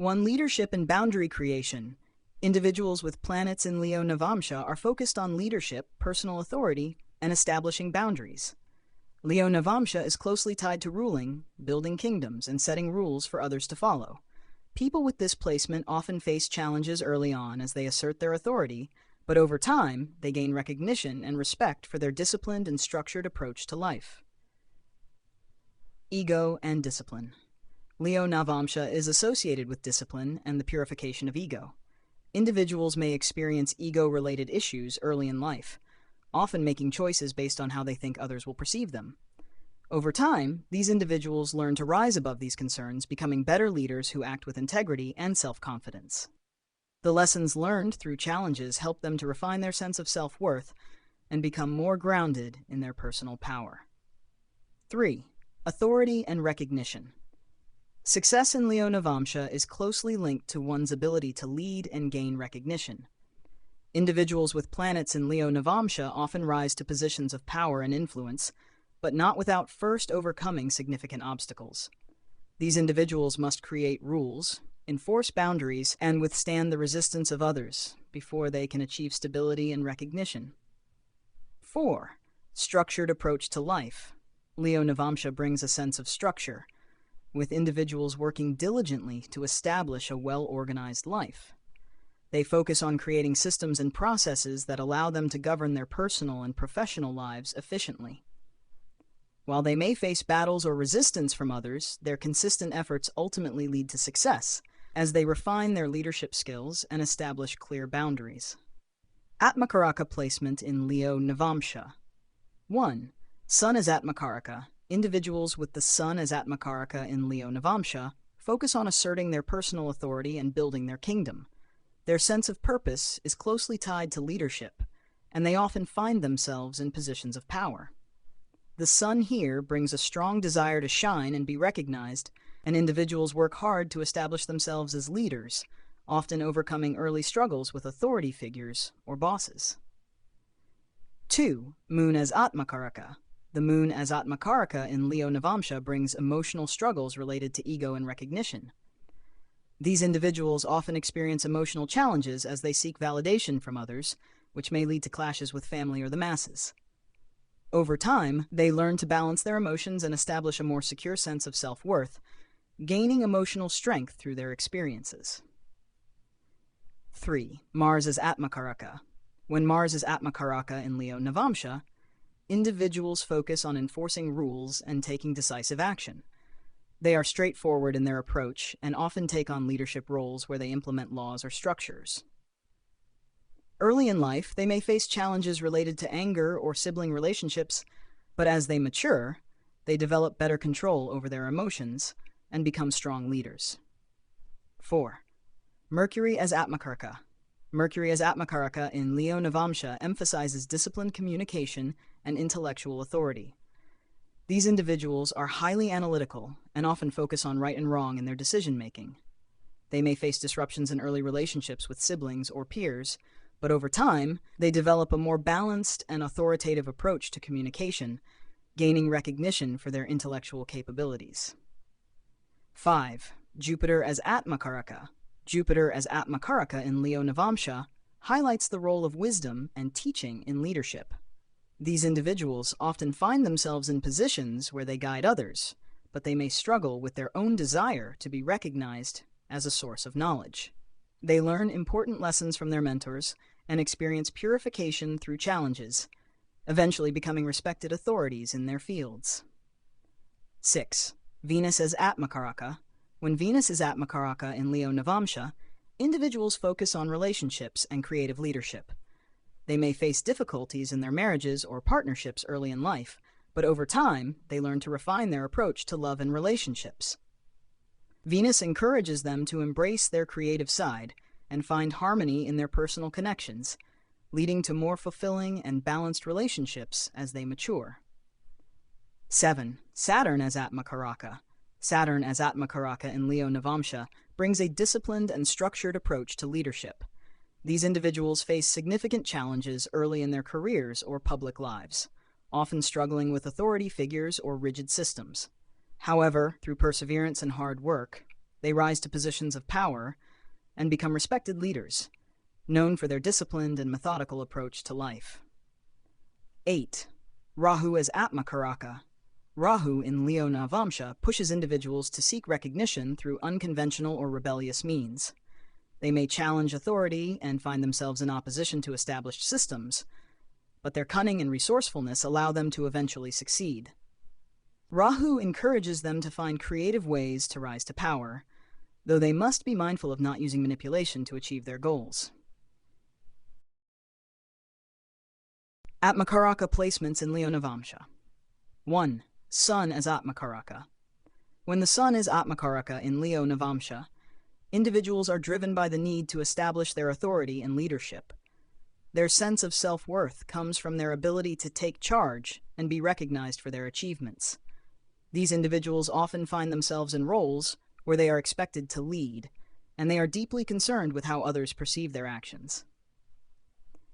1. Leadership and boundary creation. Individuals with planets in Leo Navamsha are focused on leadership, personal authority, and establishing boundaries. Leo Navamsha is closely tied to ruling, building kingdoms, and setting rules for others to follow. People with this placement often face challenges early on as they assert their authority, but over time, they gain recognition and respect for their disciplined and structured approach to life. Ego and discipline. Leo Navamsha is associated with discipline and the purification of ego. Individuals may experience ego-related issues early in life, often making choices based on how they think others will perceive them. Over time, these individuals learn to rise above these concerns, becoming better leaders who act with integrity and self-confidence. The lessons learned through challenges help them to refine their sense of self-worth and become more grounded in their personal power. 3. Authority and recognition. Success in Leo Navamsha is closely linked to one's ability to lead and gain recognition. Individuals with planets in Leo Navamsha often rise to positions of power and influence, but not without first overcoming significant obstacles. These individuals must create rules, enforce boundaries, and withstand the resistance of others before they can achieve stability and recognition. 4. Structured approach to life. Leo Navamsha brings a sense of structure, with individuals working diligently to establish a well-organized life. They focus on creating systems and processes that allow them to govern their personal and professional lives efficiently. While they may face battles or resistance from others, their consistent efforts ultimately lead to success, as they refine their leadership skills and establish clear boundaries. Atmakaraka placement in Leo Navamsha. 1. Sun as Atmakaraka. Individuals with the Sun as Atmakaraka in Leo Navamsha focus on asserting their personal authority and building their kingdom. Their sense of purpose is closely tied to leadership, and they often find themselves in positions of power. The Sun here brings a strong desire to shine and be recognized, and individuals work hard to establish themselves as leaders, often overcoming early struggles with authority figures or bosses. 2. Moon as Atmakaraka. The Moon as Atmakaraka in Leo Navamsha brings emotional struggles related to ego and recognition. These individuals often experience emotional challenges as they seek validation from others, which may lead to clashes with family or the masses. Over time, they learn to balance their emotions and establish a more secure sense of self-worth, gaining emotional strength through their experiences. 3. Mars as Atmakaraka. When Mars is Atmakaraka in Leo Navamsha, individuals focus on enforcing rules and taking decisive action. They are straightforward in their approach and often take on leadership roles where they implement laws or structures. Early in life, they may face challenges related to anger or sibling relationships, but as they mature, they develop better control over their emotions and become strong leaders. 4. Mercury as Atmakaraka. Mercury as Atmakaraka in Leo Navamsha emphasizes disciplined communication and intellectual authority. These individuals are highly analytical and often focus on right and wrong in their decision-making. They may face disruptions in early relationships with siblings or peers, but over time, they develop a more balanced and authoritative approach to communication, gaining recognition for their intellectual capabilities. 5. Jupiter as Atmakaraka. Jupiter as Atmakaraka in Leo Navamsha highlights the role of wisdom and teaching in leadership. These individuals often find themselves in positions where they guide others, but they may struggle with their own desire to be recognized as a source of knowledge. They learn important lessons from their mentors and experience purification through challenges, eventually becoming respected authorities in their fields. 6. Venus as Atmakaraka. When Venus is Atmakaraka in Leo Navamsha, individuals focus on relationships and creative leadership. They may face difficulties in their marriages or partnerships early in life, but over time, they learn to refine their approach to love and relationships. Venus encourages them to embrace their creative side and find harmony in their personal connections, leading to more fulfilling and balanced relationships as they mature. 7. Saturn as Atmakaraka. Saturn as Atmakaraka in Leo Navamsha brings a disciplined and structured approach to leadership. These individuals face significant challenges early in their careers or public lives, often struggling with authority figures or rigid systems. However, through perseverance and hard work, they rise to positions of power and become respected leaders, known for their disciplined and methodical approach to life. 8. Rahu as Atmakaraka. Rahu in Leo Navamsha pushes individuals to seek recognition through unconventional or rebellious means. They may challenge authority and find themselves in opposition to established systems, but their cunning and resourcefulness allow them to eventually succeed. Rahu encourages them to find creative ways to rise to power, though they must be mindful of not using manipulation to achieve their goals. Atmakaraka placements in Leo Navamsha. 1. Sun as Atmakaraka. When the Sun is Atmakaraka in Leo Navamsha, individuals are driven by the need to establish their authority and leadership. Their sense of self-worth comes from their ability to take charge and be recognized for their achievements. These individuals often find themselves in roles where they are expected to lead, and they are deeply concerned with how others perceive their actions.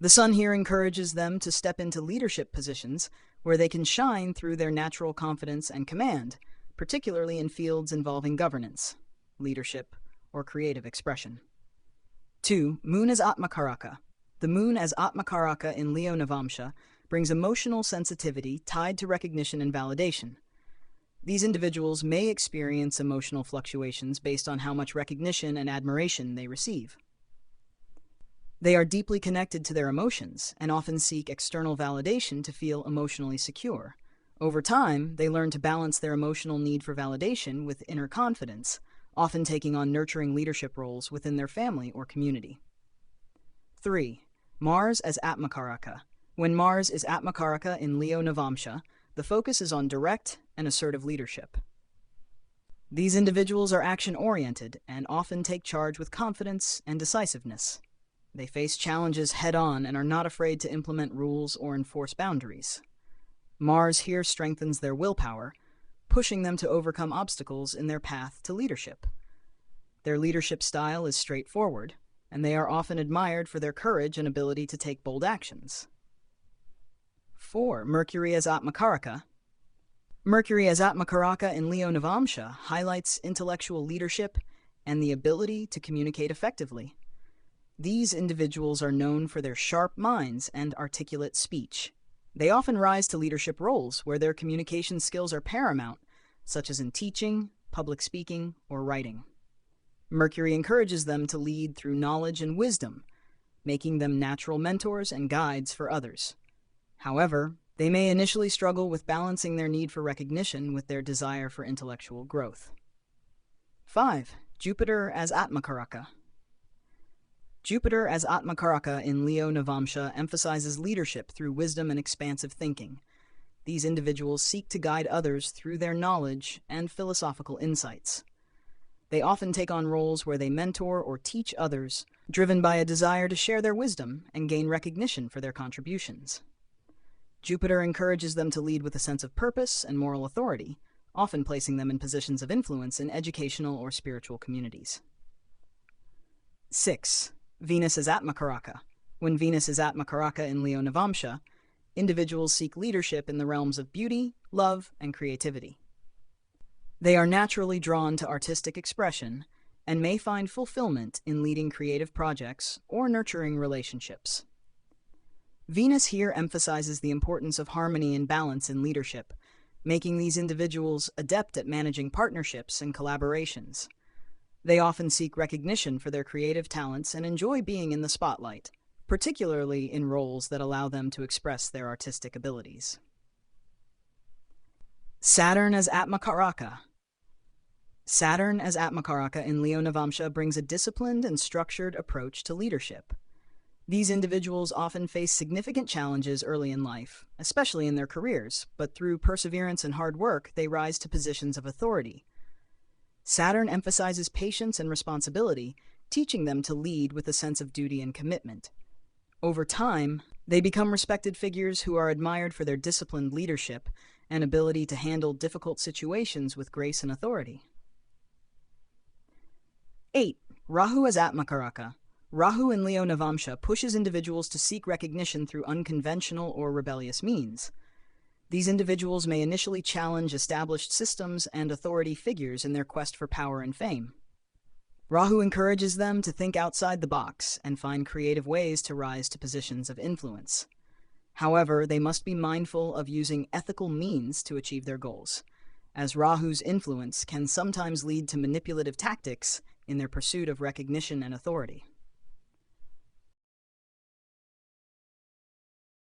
The Sun here encourages them to step into leadership positions where they can shine through their natural confidence and command, particularly in fields involving governance, leadership, or creative expression. 2. Moon as Atmakaraka. The Moon as Atmakaraka in Leo Navamsha brings emotional sensitivity tied to recognition and validation. These individuals may experience emotional fluctuations based on how much recognition and admiration they receive. They are deeply connected to their emotions and often seek external validation to feel emotionally secure. Over time, they learn to balance their emotional need for validation with inner confidence, often taking on nurturing leadership roles within their family or community. 3. Mars as Atmakaraka. When Mars is Atmakaraka in Leo Navamsha, the focus is on direct and assertive leadership. These individuals are action-oriented and often take charge with confidence and decisiveness. They face challenges head-on and are not afraid to implement rules or enforce boundaries. Mars here strengthens their willpower, pushing them to overcome obstacles in their path to leadership. Their leadership style is straightforward, and they are often admired for their courage and ability to take bold actions. 4. Mercury as Atmakaraka. Mercury as Atmakaraka in Leo Navamsha highlights intellectual leadership and the ability to communicate effectively. These individuals are known for their sharp minds and articulate speech. They often rise to leadership roles where their communication skills are paramount, such as in teaching, public speaking, or writing. Mercury encourages them to lead through knowledge and wisdom, making them natural mentors and guides for others. However, they may initially struggle with balancing their need for recognition with their desire for intellectual growth. 5. Jupiter as Atmakaraka. Jupiter as Atmakaraka in Leo Navamsha emphasizes leadership through wisdom and expansive thinking. These individuals seek to guide others through their knowledge and philosophical insights. They often take on roles where they mentor or teach others, driven by a desire to share their wisdom and gain recognition for their contributions. Jupiter encourages them to lead with a sense of purpose and moral authority, often placing them in positions of influence in educational or spiritual communities. 6. Venus as Atmakaraka. When Venus is Atmakaraka in Leo Navamsha, individuals seek leadership in the realms of beauty, love, and creativity. They are naturally drawn to artistic expression and may find fulfillment in leading creative projects or nurturing relationships. Venus here emphasizes the importance of harmony and balance in leadership, making these individuals adept at managing partnerships and collaborations. They often seek recognition for their creative talents and enjoy being in the spotlight, particularly in roles that allow them to express their artistic abilities. Saturn as Atmakaraka. Saturn as Atmakaraka in Leo Navamsha brings a disciplined and structured approach to leadership. These individuals often face significant challenges early in life, especially in their careers, but through perseverance and hard work, they rise to positions of authority. Saturn emphasizes patience and responsibility, teaching them to lead with a sense of duty and commitment. Over time, they become respected figures who are admired for their disciplined leadership and ability to handle difficult situations with grace and authority. 8. Rahu as Atmakaraka. Rahu in Leo Navamsha pushes individuals to seek recognition through unconventional or rebellious means. These individuals may initially challenge established systems and authority figures in their quest for power and fame. Rahu encourages them to think outside the box and find creative ways to rise to positions of influence. However, they must be mindful of using ethical means to achieve their goals, as Rahu's influence can sometimes lead to manipulative tactics in their pursuit of recognition and authority.